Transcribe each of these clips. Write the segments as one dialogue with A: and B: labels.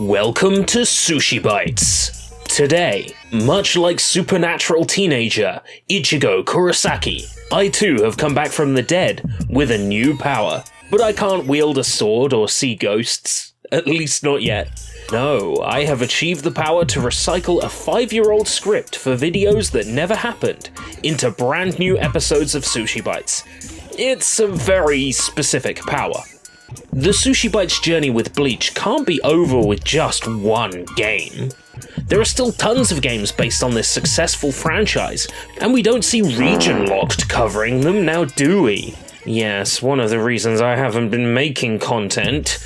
A: Welcome to SushiBites. Today, much like supernatural teenager Ichigo Kurosaki, I too have come back from the dead with a new power. But I can't wield a sword or see ghosts. At least not yet. No, I have achieved the power to recycle a 5-year-old script for videos that never happened into brand new episodes of SushiBites. It's a very specific power. The SushiBites journey with Bleach can't be over with just one game. There are still tons of games based on this successful franchise, and we don't see region-locked covering them now, do we? Yes, one of the reasons I haven't been making content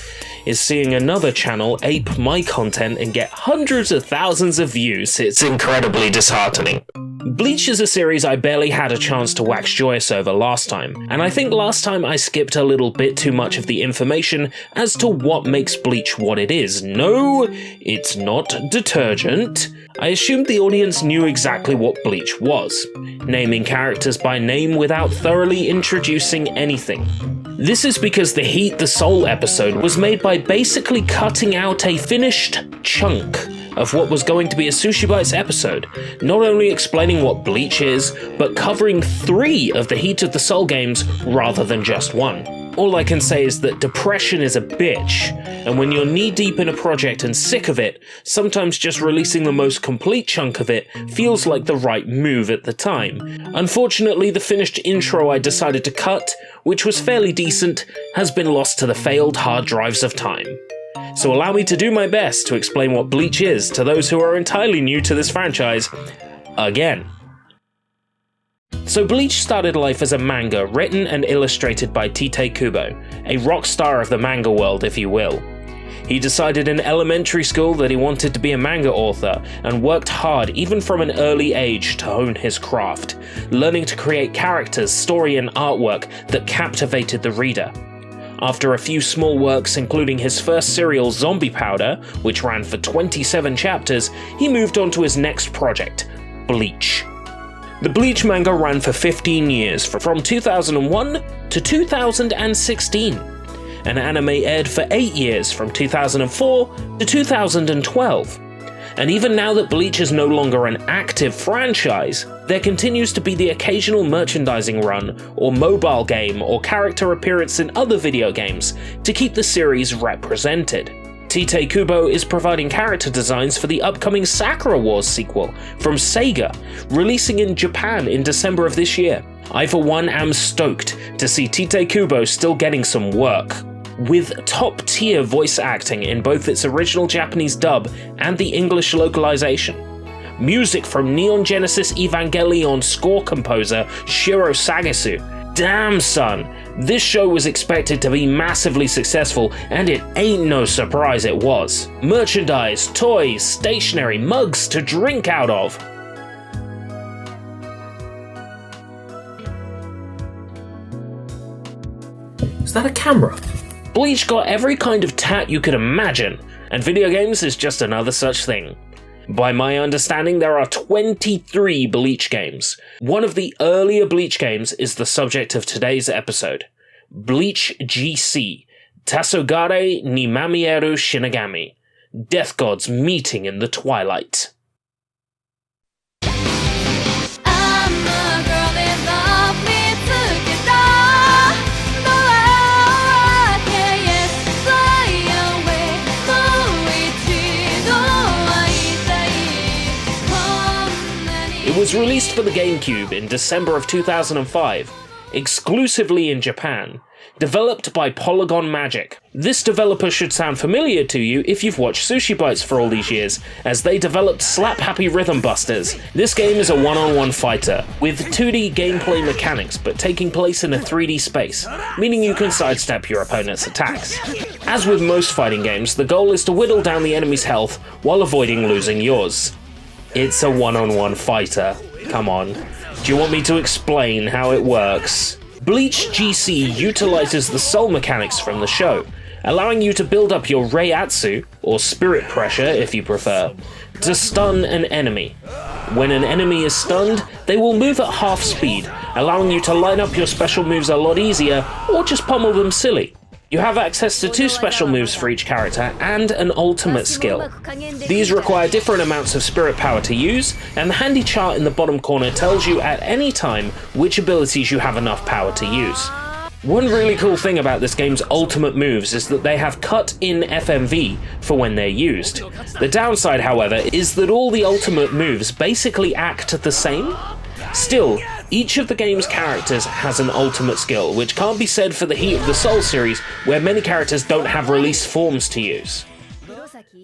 A: is seeing another channel ape my content and get hundreds of thousands of views. It's incredibly disheartening. Bleach is a series I barely had a chance to wax joyous over last time, and I think last time I skipped a little bit too much of the information as to what makes Bleach what it is. No, it's not detergent. I assumed the audience knew exactly what Bleach was, naming characters by name without thoroughly introducing anything. This is because the Heat the Soul episode was made by basically cutting out a finished chunk of what was going to be a SushiBites episode, not only explaining what Bleach is, but covering 3 of the Heat of the Soul games rather than just 1. All I can say is that depression is a bitch, and when you're knee-deep in a project and sick of it, sometimes just releasing the most complete chunk of it feels like the right move at the time. Unfortunately, the finished intro I decided to cut, which was fairly decent, has been lost to the failed hard drives of time. So allow me to do my best to explain what Bleach is to those who are entirely new to this franchise, again. So Bleach started life as a manga written and illustrated by Tite Kubo, a rock star of the manga world if you will. He decided in elementary school that he wanted to be a manga author and worked hard even from an early age to hone his craft, learning to create characters, story and artwork that captivated the reader. After a few small works including his first serial Zombie Powder, which ran for 27 chapters, he moved on to his next project, Bleach. The Bleach manga ran for 15 years, from 2001 to 2016. An anime aired for 8 years, from 2004 to 2012. And even now that Bleach is no longer an active franchise, there continues to be the occasional merchandising run, or mobile game, or character appearance in other video games to keep the series represented. Tite Kubo is providing character designs for the upcoming Sakura Wars sequel from Sega, releasing in Japan in December of this year. I for one am stoked to see Tite Kubo still getting some work, with top-tier voice acting in both its original Japanese dub and the English localization. Music from Neon Genesis Evangelion score composer Shiro Sagesu. Damn son, this show was expected to be massively successful, and it ain't no surprise it was. Merchandise, toys, stationery, mugs to drink out of.
B: Is that a camera?
A: Bleach got every kind of tat you could imagine, and video games is just another such thing. By my understanding, there are 23 Bleach games. One of the earlier Bleach games is the subject of today's episode. Bleach GC, Tasogare ni Mamieru Shinigami, Death Gods Meeting in the Twilight. It was released for the Gamecube in December of 2005, exclusively in Japan, developed by Polygon Magic. This developer should sound familiar to you if you've watched SushiBites for all these years, as they developed Slap Happy Rhythm Busters. This game is a one-on-one fighter, with 2D gameplay mechanics but taking place in a 3D space, meaning you can sidestep your opponent's attacks. As with most fighting games, the goal is to whittle down the enemy's health while avoiding losing yours. It's a one-on-one fighter. Come on. Do you want me to explain how it works? Bleach GC utilizes the soul mechanics from the show, allowing you to build up your Reiatsu, or spirit pressure if you prefer, to stun an enemy. When an enemy is stunned, they will move at half speed, allowing you to line up your special moves a lot easier, or just pummel them silly. You have access to 2 special moves for each character and an ultimate skill. These require different amounts of spirit power to use, and the handy chart in the bottom corner tells you at any time which abilities you have enough power to use. One really cool thing about this game's ultimate moves is that they have cut-in FMV for when they're used. The downside, however, is that all the ultimate moves basically act the same. Still, each of the game's characters has an ultimate skill, which can't be said for the Heat of the Soul series, where many characters don't have release forms to use.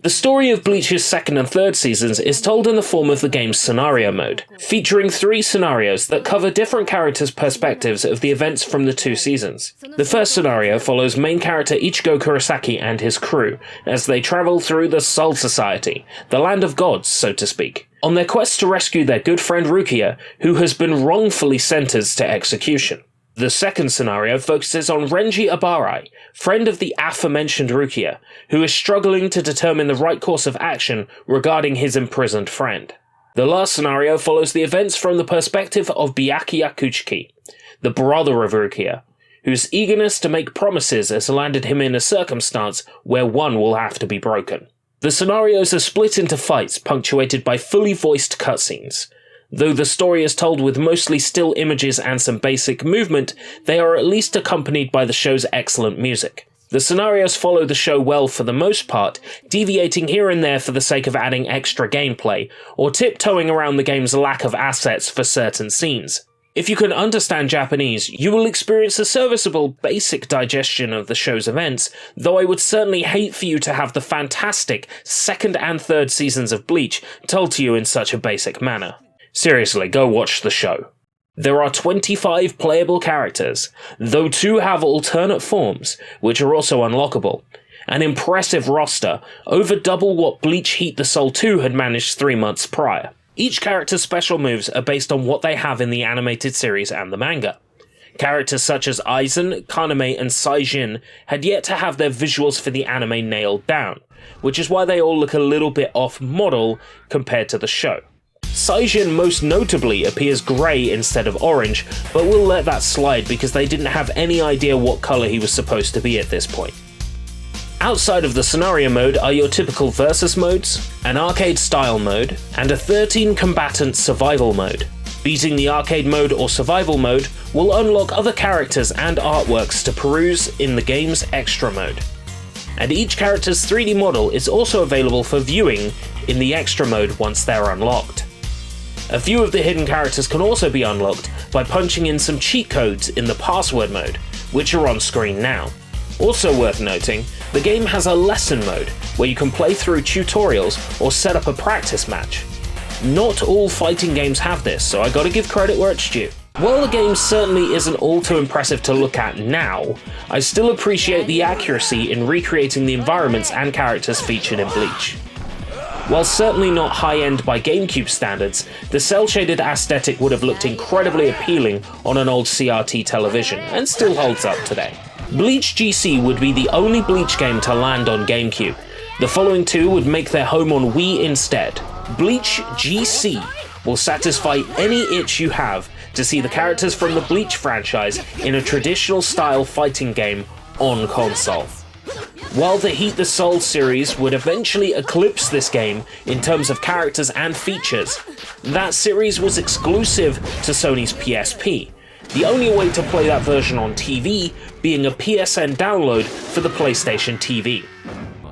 A: The story of Bleach's 2nd and 3rd seasons is told in the form of the game's scenario mode, featuring 3 scenarios that cover different characters' perspectives of the events from the 2 seasons. The first scenario follows main character Ichigo Kurosaki and his crew, as they travel through the Soul Society, the land of gods, so to speak, on their quest to rescue their good friend Rukia, who has been wrongfully sentenced to execution. The second scenario focuses on Renji Abarai, friend of the aforementioned Rukia, who is struggling to determine the right course of action regarding his imprisoned friend. The last scenario follows the events from the perspective of Byakuya Kuchiki, the brother of Rukia, whose eagerness to make promises has landed him in a circumstance where one will have to be broken. The scenarios are split into fights punctuated by fully voiced cutscenes. Though the story is told with mostly still images and some basic movement, they are at least accompanied by the show's excellent music. The scenarios follow the show well for the most part, deviating here and there for the sake of adding extra gameplay, or tiptoeing around the game's lack of assets for certain scenes. If you can understand Japanese, you will experience a serviceable, basic digestion of the show's events, though I would certainly hate for you to have the fantastic 2nd and 3rd seasons of Bleach told to you in such a basic manner. Seriously, go watch the show. There are 25 playable characters, though 2 have alternate forms, which are also unlockable. An impressive roster, over double what Bleach Heat the Soul 2 had managed 3 months prior. Each character's special moves are based on what they have in the animated series and the manga. Characters such as Aizen, Kaname, and Saijin had yet to have their visuals for the anime nailed down, which is why they all look a little bit off-model compared to the show. Saijin most notably appears grey instead of orange, but we'll let that slide because they didn't have any idea what colour he was supposed to be at this point. Outside of the scenario mode are your typical versus modes, an arcade style mode, and a 13 combatant survival mode. Beating the arcade mode or survival mode will unlock other characters and artworks to peruse in the game's extra mode. And each character's 3D model is also available for viewing in the extra mode once they're unlocked. A few of the hidden characters can also be unlocked by punching in some cheat codes in the password mode, which are on screen now. Also worth noting, the game has a lesson mode, where you can play through tutorials or set up a practice match. Not all fighting games have this, so I gotta give credit where it's due. While the game certainly isn't all too impressive to look at now, I still appreciate the accuracy in recreating the environments and characters featured in Bleach. While certainly not high-end by Gamecube standards, the cel-shaded aesthetic would have looked incredibly appealing on an old CRT television, and still holds up today. Bleach GC would be the only Bleach game to land on Gamecube. The following 2 would make their home on Wii instead. Bleach GC will satisfy any itch you have to see the characters from the Bleach franchise in a traditional style fighting game on console. While the Heat the Soul series would eventually eclipse this game in terms of characters and features, that series was exclusive to Sony's PSP, the only way to play that version on TV being a PSN download for the PlayStation TV.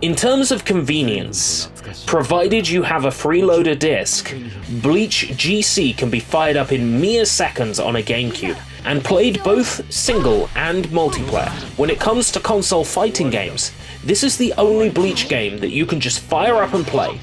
A: In terms of convenience, provided you have a freeloader disc, Bleach GC can be fired up in mere seconds on a Gamecube, and played both single and multiplayer. When it comes to console fighting games, this is the only Bleach game that you can just fire up and play,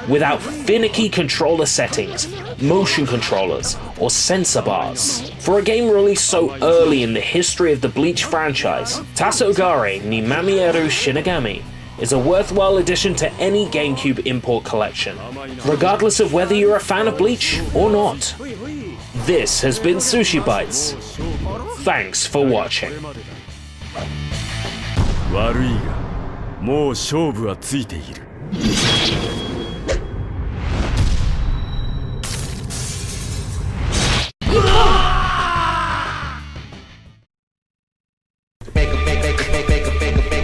A: without finicky controller settings, motion controllers, or sensor bars. For a game released so early in the history of the Bleach franchise, Tasogare ni Mamieru Shinigami is a worthwhile addition to any GameCube import collection, regardless of whether you're a fan of Bleach or not. This has been SushiBites. Thanks for watching.
C: 悪いが、もう勝負はついている。
D: Make a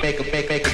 D: Make a